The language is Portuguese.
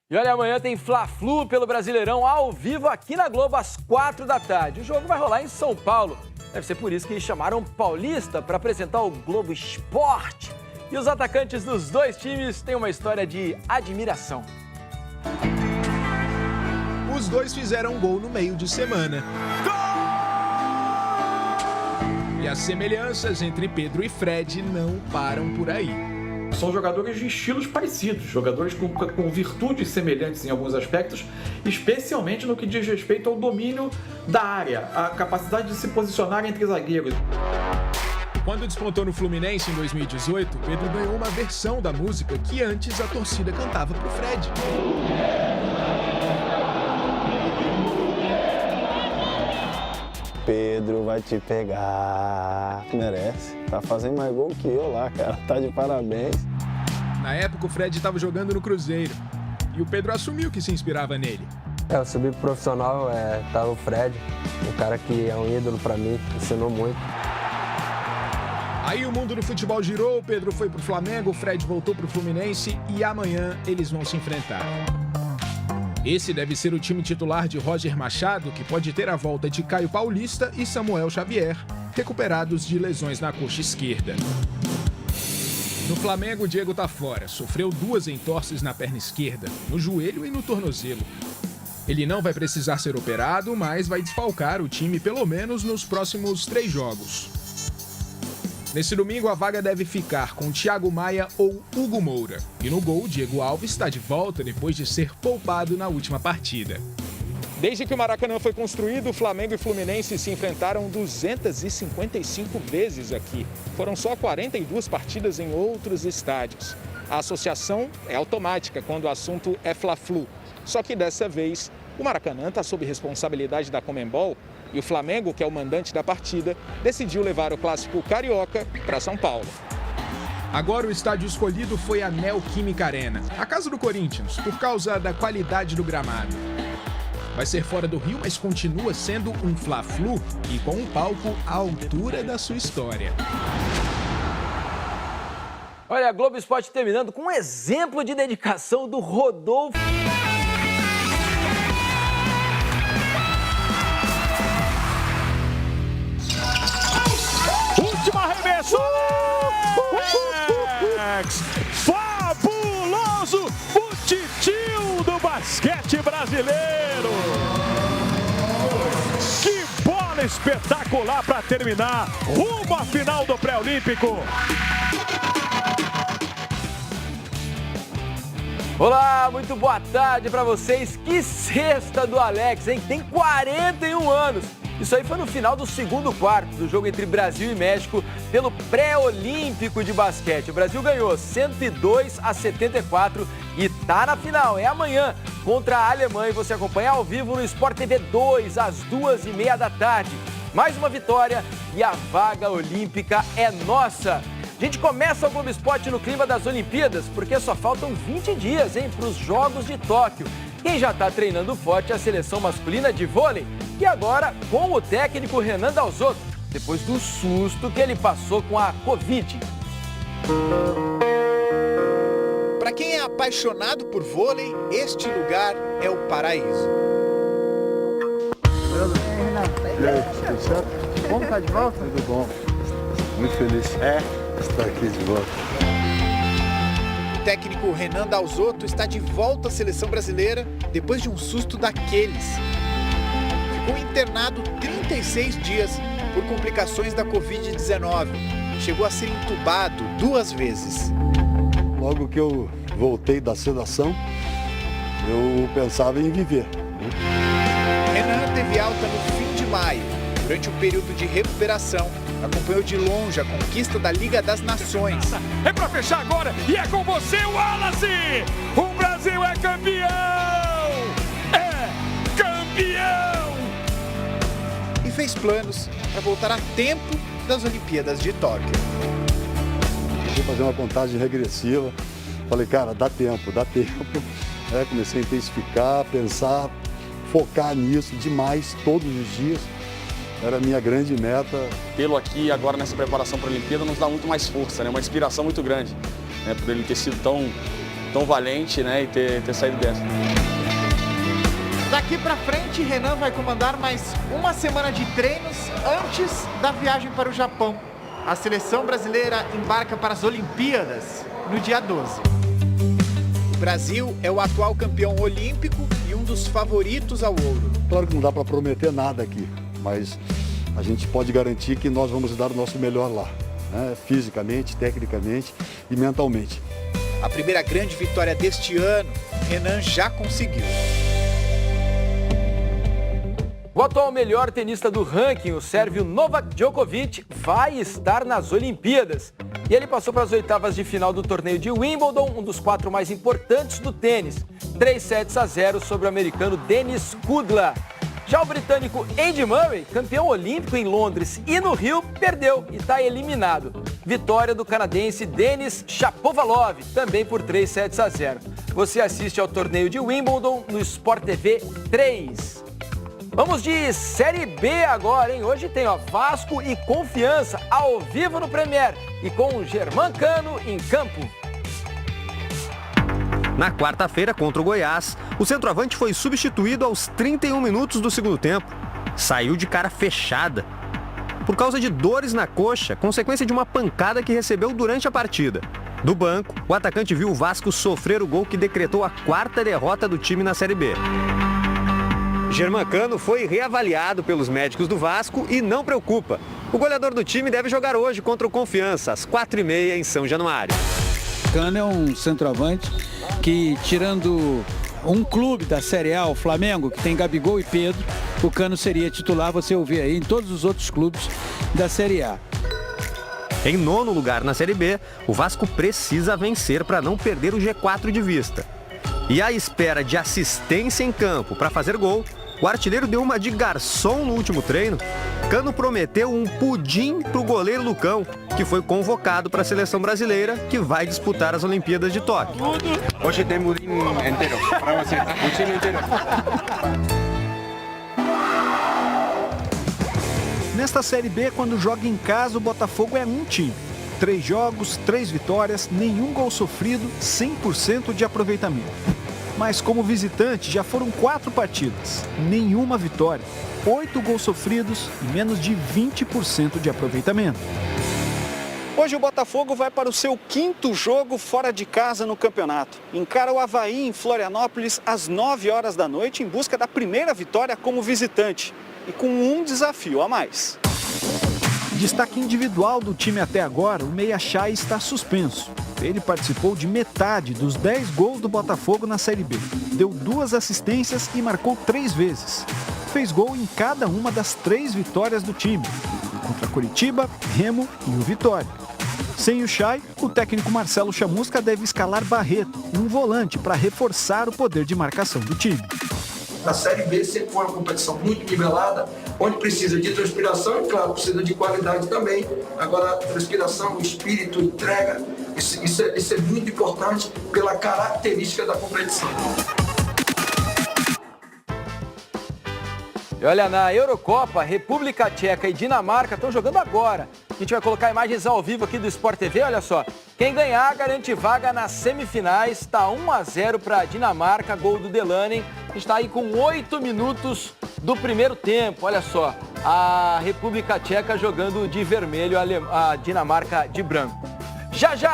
E olha, amanhã tem Fla-Flu pelo Brasileirão ao vivo aqui na Globo às 4 da tarde. O jogo vai rolar em São Paulo. Deve ser por isso que chamaram Paulista para apresentar o Globo Esporte. E os atacantes dos dois times têm uma história de admiração. Os dois fizeram um gol no meio de semana. E as semelhanças entre Pedro e Fred não param por aí. São jogadores de estilos parecidos, jogadores com virtudes semelhantes em alguns aspectos, especialmente no que diz respeito ao domínio da área, a capacidade de se posicionar entre zagueiros. Quando despontou no Fluminense em 2018, Pedro ganhou uma versão da música que antes a torcida cantava pro Fred. Pedro vai te pegar. Merece. Tá fazendo mais gol que eu lá, cara. Tá de parabéns. Na época, o Fred estava jogando no Cruzeiro. E o Pedro assumiu que se inspirava nele. Eu subi pro profissional, tava o Fred, um cara que é um ídolo pra mim, ensinou muito. Aí o mundo do futebol girou, o Pedro foi pro Flamengo, o Fred voltou pro Fluminense e amanhã eles vão se enfrentar. Esse deve ser o time titular de Roger Machado, que pode ter a volta de Caio Paulista e Samuel Xavier, recuperados de lesões na coxa esquerda. No Flamengo, o Diego tá fora. Sofreu 2 entorses na perna esquerda, no joelho e no tornozelo. Ele não vai precisar ser operado, mas vai desfalcar o time pelo menos nos próximos 3 jogos. Nesse domingo, a vaga deve ficar com Thiago Maia ou Hugo Moura. E no gol, Diego Alves está de volta depois de ser poupado na última partida. Desde que o Maracanã foi construído, Flamengo e Fluminense se enfrentaram 255 vezes aqui. Foram só 42 partidas em outros estádios. A associação é automática quando o assunto é Fla-Flu. Só que dessa vez, o Maracanã está sob responsabilidade da Conmebol e o Flamengo, que é o mandante da partida, decidiu levar o clássico carioca para São Paulo. Agora o estádio escolhido foi a Neoquímica Arena, a casa do Corinthians, por causa da qualidade do gramado. Vai ser fora do Rio, mas continua sendo um Fla-Flu e com um palco à altura da sua história. Olha, a Globo Esporte terminando com um exemplo de dedicação do Rodolfo. Última arremesso! Fabuloso! O titio do basquete brasileiro! Que bola espetacular para terminar! Rumo à final do pré-olímpico! Olá, muito boa tarde para vocês. Que cesta do Alex, hein? Tem 41 anos. Isso aí foi no final do segundo quarto do jogo entre Brasil e México pelo pré-olímpico de basquete. O Brasil ganhou 102-74 e tá na final. É amanhã contra a Alemanha. Você acompanha ao vivo no Sport TV 2 às 2h30 da tarde. Mais uma vitória e a vaga olímpica é nossa. A gente começa o Globo Esporte no clima das Olimpíadas, porque só faltam 20 dias, hein, para os Jogos de Tóquio. Quem já está treinando forte é a seleção masculina de vôlei. E agora com o técnico Renan Dalzotto, depois do susto que ele passou com a Covid. Para quem é apaixonado por vôlei, este lugar é o paraíso. E aí, tudo certo? Tudo bom, tá de volta? Tudo bom. Muito feliz. Estar aqui de volta. O técnico Renan Dalzotto está de volta à seleção brasileira depois de um susto daqueles. Ficou internado 36 dias por complicações da Covid-19. Chegou a ser entubado 2 vezes. Logo que eu voltei da sedação, eu pensava em viver. Renan teve alta no fim de maio. Durante o período de recuperação, acompanhou de longe a conquista da Liga das Nações. É pra fechar agora e é com você, Wallace! O Brasil é campeão! É campeão! E fez planos para voltar a tempo das Olimpíadas de Tóquio. Fui fazer uma contagem regressiva. Falei, cara, dá tempo, dá tempo. Comecei a intensificar, pensar, focar nisso demais todos os dias. Era a minha grande meta. Tê-lo aqui agora nessa preparação para a Olimpíada nos dá muito mais força, né? Uma inspiração muito grande, né? Por ele ter sido tão valente, né, e ter saído dessa. Daqui pra frente, Renan vai comandar mais uma semana de treinos antes da viagem para o Japão. A seleção brasileira embarca para as Olimpíadas no dia 12. O Brasil é o atual campeão olímpico e um dos favoritos ao ouro. Claro que não dá para prometer nada aqui, mas a gente pode garantir que nós vamos dar o nosso melhor lá, né? Fisicamente, tecnicamente e mentalmente. A primeira grande vitória deste ano, Renan já conseguiu. O atual melhor tenista do ranking, o sérvio Novak Djokovic, vai estar nas Olimpíadas. E ele passou para as oitavas de final do torneio de Wimbledon, um dos 4 mais importantes do tênis. 3-0 sobre o americano Denis Kudla. Já o britânico Andy Murray, campeão olímpico em Londres e no Rio, perdeu e está eliminado. Vitória do canadense Denis Shapovalov, também por 3-0. Você assiste ao torneio de Wimbledon no Sport TV 3. Vamos de Série B agora, hein? Hoje tem Vasco e Confiança ao vivo no Premier e com o Germancano em campo. Na quarta-feira, contra o Goiás, o centroavante foi substituído aos 31 minutos do segundo tempo. Saiu de cara fechada, por causa de dores na coxa, consequência de uma pancada que recebeu durante a partida. Do banco, o atacante viu o Vasco sofrer o gol que decretou a 4ª derrota do time na Série B. Germancano foi reavaliado pelos médicos do Vasco e não preocupa. O goleador do time deve jogar hoje contra o Confiança, às 4h30 em São Januário. Cano é um centroavante que, tirando um clube da Série A, o Flamengo, que tem Gabigol e Pedro, o Cano seria titular, você ouvir aí, em todos os outros clubes da Série A. Em 9º lugar na Série B, o Vasco precisa vencer para não perder o G4 de vista. E à espera de assistência em campo para fazer gol, o artilheiro deu uma de garçom no último treino. Cano prometeu um pudim para o goleiro Lucão, que foi convocado para a seleção brasileira, que vai disputar as Olimpíadas de Tóquio. Hoje tem pudim inteiro para você, o time inteiro. Nesta Série B, quando joga em casa, o Botafogo é um time. 3 jogos, 3 vitórias, nenhum gol sofrido, 100% de aproveitamento. Mas como visitante já foram 4 partidas, nenhuma vitória, 8 gols sofridos e menos de 20% de aproveitamento. Hoje o Botafogo vai para o seu 5º jogo fora de casa no campeonato. Encara o Avaí em Florianópolis às 9 horas da noite em busca da primeira vitória como visitante e com um desafio a mais. Destaque individual do time até agora, o Meia Chay está suspenso. Ele participou de metade dos 10 gols do Botafogo na Série B. Deu 2 assistências e marcou 3 vezes. Fez gol em cada uma das 3 vitórias do time, contra Curitiba, Remo e o Vitória. Sem o Chay, o técnico Marcelo Chamusca deve escalar Barreto, um volante para reforçar o poder de marcação do time. A Série B sempre foi uma competição muito nivelada, onde precisa de transpiração e, claro, precisa de qualidade também. Agora, transpiração, espírito, entrega, isso é muito importante pela característica da competição. E olha, na Eurocopa, República Tcheca e Dinamarca estão jogando agora. A gente vai colocar imagens ao vivo aqui do Sport TV, olha só. Quem ganhar garante vaga nas semifinais, está 1-0 para a Dinamarca, gol do Delaney. A gente está aí com 8 minutos do primeiro tempo, olha só. A República Tcheca jogando de vermelho, a Dinamarca de branco. Já, já!